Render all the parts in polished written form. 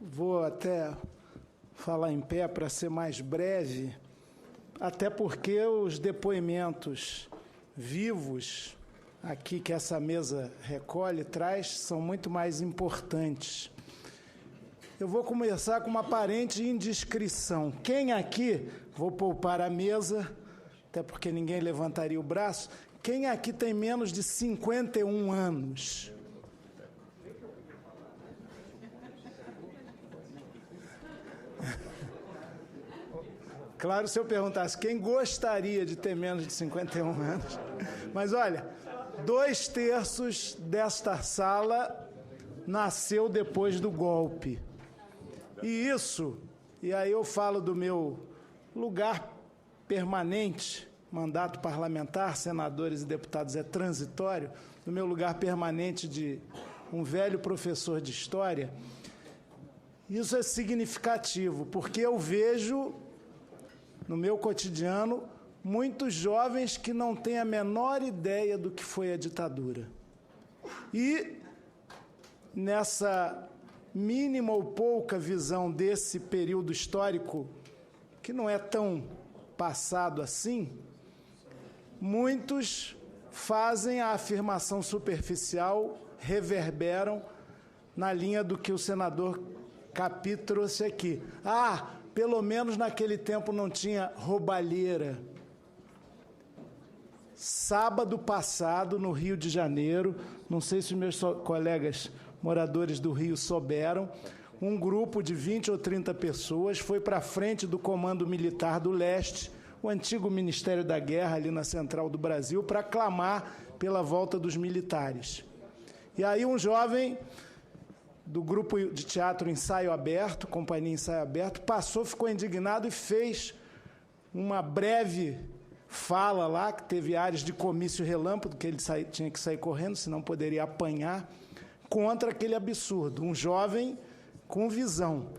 vou até falar em pé para ser mais breve, até porque os depoimentos vivos aqui que essa mesa recolhe, traz, são muito mais importantes. Eu vou começar com uma aparente indiscrição. Quem aqui, vou poupar a mesa, até porque ninguém levantaria o braço, quem aqui tem menos de 51 anos? Claro, se eu perguntasse quem gostaria de ter menos de 51 anos. Mas olha, 2/3 desta sala nasceu depois do golpe. E isso, e aí eu falo do meu lugar permanente, mandato parlamentar, senadores e deputados é transitório, do meu lugar permanente de um velho professor de história. Isso é significativo, porque eu vejo no meu cotidiano muitos jovens que não têm a menor ideia do que foi a ditadura. E nessa mínima ou pouca visão desse período histórico, que não é tão passado assim, muitos fazem a afirmação superficial, reverberam na linha do que o senador Capi trouxe aqui. Pelo menos naquele tempo não tinha roubalheira. Sábado passado, no Rio de Janeiro, não sei se os meus colegas moradores do Rio souberam, um grupo de 20 ou 30 pessoas foi para a frente do Comando Militar do Leste, o antigo Ministério da Guerra, ali na Central do Brasil, para clamar pela volta dos militares. E aí um jovem do grupo de teatro Ensaio Aberto, Companhia Ensaio Aberto, passou, ficou indignado e fez uma breve fala lá, que teve áreas de comício relâmpago, que ele tinha que sair correndo, senão poderia apanhar, contra aquele absurdo. Um jovem com visão.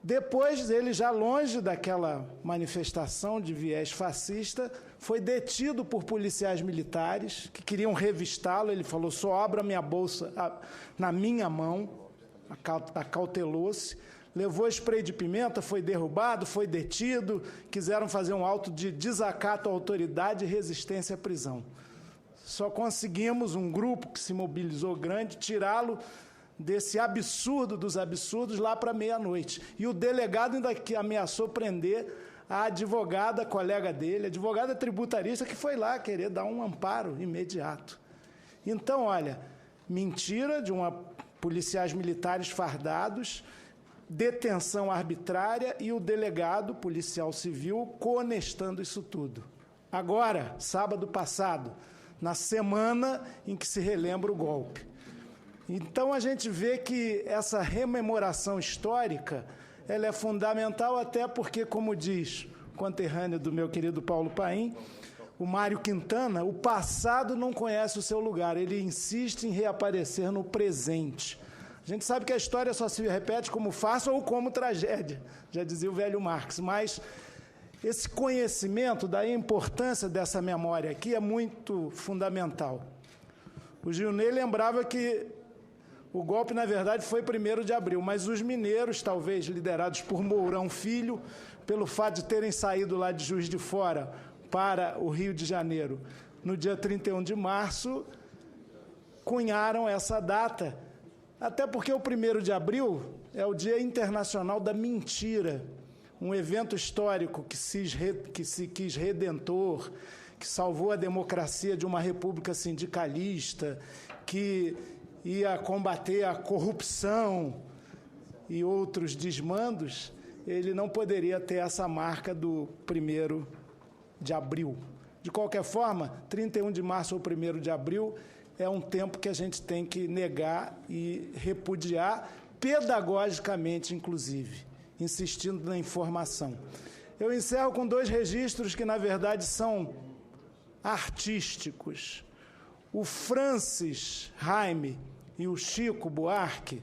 Depois, ele já longe daquela manifestação de viés fascista, foi detido por policiais militares que queriam revistá-lo. Ele falou, só abro a minha bolsa na minha mão, acautelou-se, levou spray de pimenta, foi derrubado, foi detido, quiseram fazer um auto de desacato à autoridade e resistência à prisão. Só conseguimos, um grupo que se mobilizou grande, tirá-lo desse absurdo dos absurdos lá para meia-noite. E o delegado ainda que ameaçou prender a advogada, colega dele, a advogada tributarista, que foi lá querer dar um amparo imediato. Então, olha, mentira de policiais militares fardados, detenção arbitrária e o delegado policial civil coonestando isso tudo. Agora, sábado passado, na semana em que se relembra o golpe. Então a gente vê que essa rememoração histórica, ela é fundamental até porque, como diz o conterrâneo do meu querido Paulo Paim, o Mário Quintana, o passado não conhece o seu lugar, ele insiste em reaparecer no presente. A gente sabe que a história só se repete como farsa ou como tragédia, já dizia o velho Marx, mas esse conhecimento, daí a importância dessa memória aqui é muito fundamental. O Gilney lembrava que o golpe, na verdade, foi 1º de abril, mas os mineiros, talvez liderados por Mourão Filho, pelo fato de terem saído lá de Juiz de Fora para o Rio de Janeiro, no dia 31 de março, cunharam essa data, até porque o 1º de abril é o Dia Internacional da Mentira, um evento histórico que se quis redentor, que salvou a democracia de uma república sindicalista, que ia combater a corrupção e outros desmandos, ele não poderia ter essa marca do 1º de abril. De qualquer forma, 31 de março ou 1º de abril é um tempo que a gente tem que negar e repudiar, pedagogicamente, inclusive, insistindo na informação. Eu encerro com 2 registros que, na verdade, são artísticos. O Francis Raime e o Chico Buarque,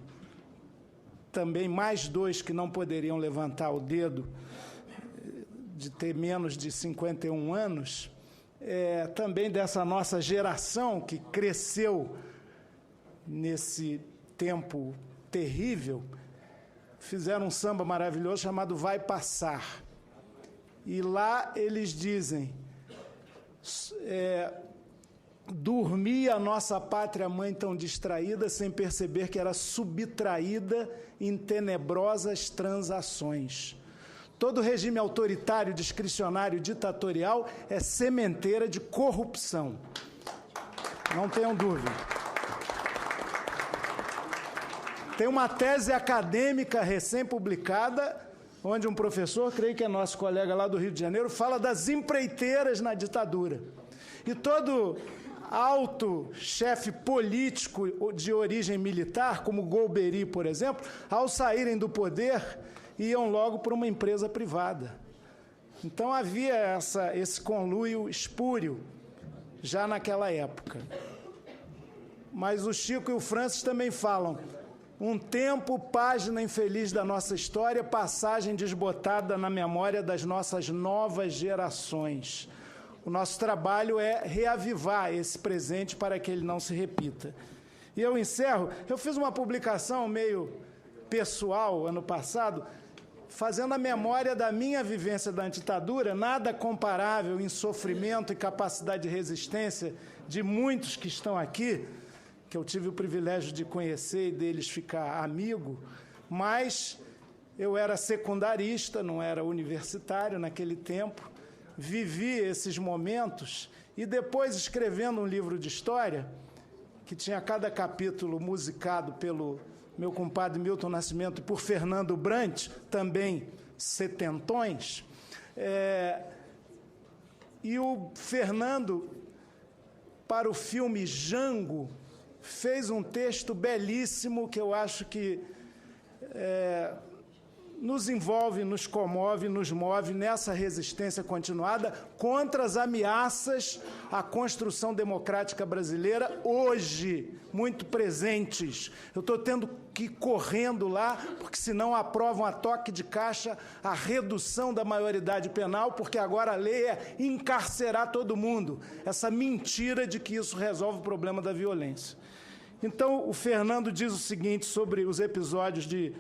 também mais 2 que não poderiam levantar o dedo de ter menos de 51 anos, também dessa nossa geração que cresceu nesse tempo terrível, fizeram um samba maravilhoso chamado Vai Passar. E lá eles dizem, dormia a nossa pátria-mãe tão distraída, sem perceber que era subtraída em tenebrosas transações. Todo regime autoritário, discricionário, ditatorial é sementeira de corrupção. Não tenham dúvida. Tem uma tese acadêmica recém-publicada, onde um professor, creio que é nosso colega lá do Rio de Janeiro, fala das empreiteiras na ditadura. E todo alto chefe político de origem militar, como Golbery, por exemplo, ao saírem do poder, iam logo para uma empresa privada. Então havia esse conluio espúrio já naquela época. Mas o Chico e o Francis também falam: um tempo, página infeliz da nossa história, passagem desbotada na memória das nossas novas gerações. O nosso trabalho é reavivar esse presente para que ele não se repita. E eu encerro, eu fiz uma publicação meio pessoal ano passado, fazendo a memória da minha vivência da ditadura, nada comparável em sofrimento e capacidade de resistência de muitos que estão aqui, que eu tive o privilégio de conhecer e deles ficar amigo, mas eu era secundarista, não era universitário naquele tempo, vivi esses momentos e depois, escrevendo um livro de história, que tinha cada capítulo musicado pelo meu compadre Milton Nascimento e por Fernando Brant, também setentões, e o Fernando, para o filme Jango, fez um texto belíssimo que eu acho que nos envolve, nos comove, nos move nessa resistência continuada contra as ameaças à construção democrática brasileira, hoje, muito presentes. Eu estou tendo que ir correndo lá, porque senão aprovam a toque de caixa a redução da maioridade penal, porque agora a lei é encarcerar todo mundo. Essa mentira de que isso resolve o problema da violência. Então, o Fernando diz o seguinte sobre os episódios de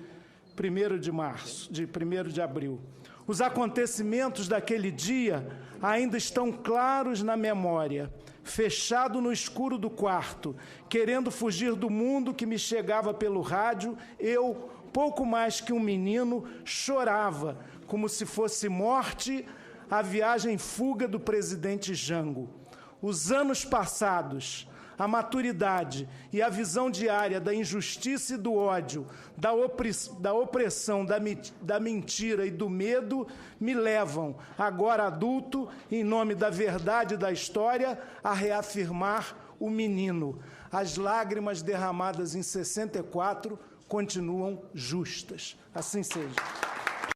1º de abril. Os acontecimentos daquele dia ainda estão claros na memória. Fechado no escuro do quarto, querendo fugir do mundo que me chegava pelo rádio, eu, pouco mais que um menino, chorava, como se fosse morte, a viagem fuga do presidente Jango. Os anos passados, a maturidade e a visão diária da injustiça e do ódio, da opressão, da mentira e do medo me levam, agora adulto, em nome da verdade e da história, a reafirmar o menino. As lágrimas derramadas em 64 continuam justas. Assim seja.